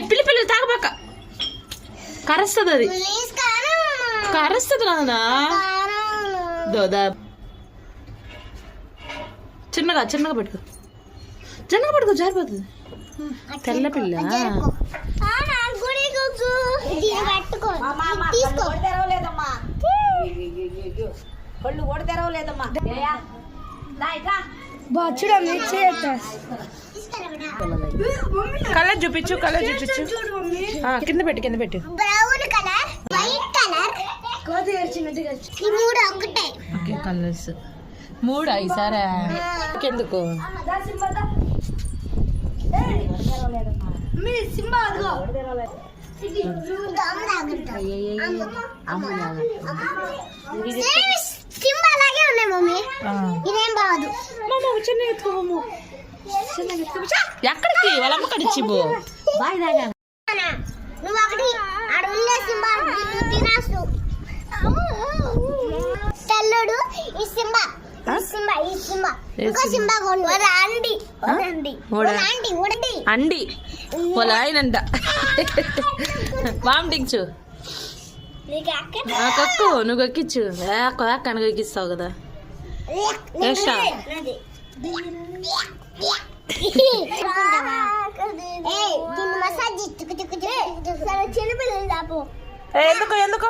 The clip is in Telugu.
పిల్లి పిల్లి తాగబాక, కరుస్తుంది, అది కరుస్తుంది నాన్న. చిన్నగా చిన్నగా పెట్టుకో, చిన్నగా పెట్టుకో, జారిపోతుంది. తెల్ల పిల్ల కళ్ళు కూడా తెరవలేదమ్మా. కలర్ చూపించు, కలర్ చూపించు. కింద పెట్టు, కింద పెట్టు. Brown colour, white colour, colours 3 ఈసారా? ఎందుకు అలాగే ఉన్నాయి మమ్మీ. ఇదేం బాదు. చిన్న ఎత్తుకోమమ్మ, ఎక్కడికి వాళ్ళ అమ్మ కడిచి నువ్వు ఒకటి అడవుల్లో సింబా తినాసు తెల్లుడు. ఈ సింబా అండి వాళ్ళ ఆయనంట. వామిటించు, కక్కు, నువ్వు కక్కిచ్చు. కనుక ఎక్కిస్తావు కదా. మసాజ్ ఎందుకు ఎందుకు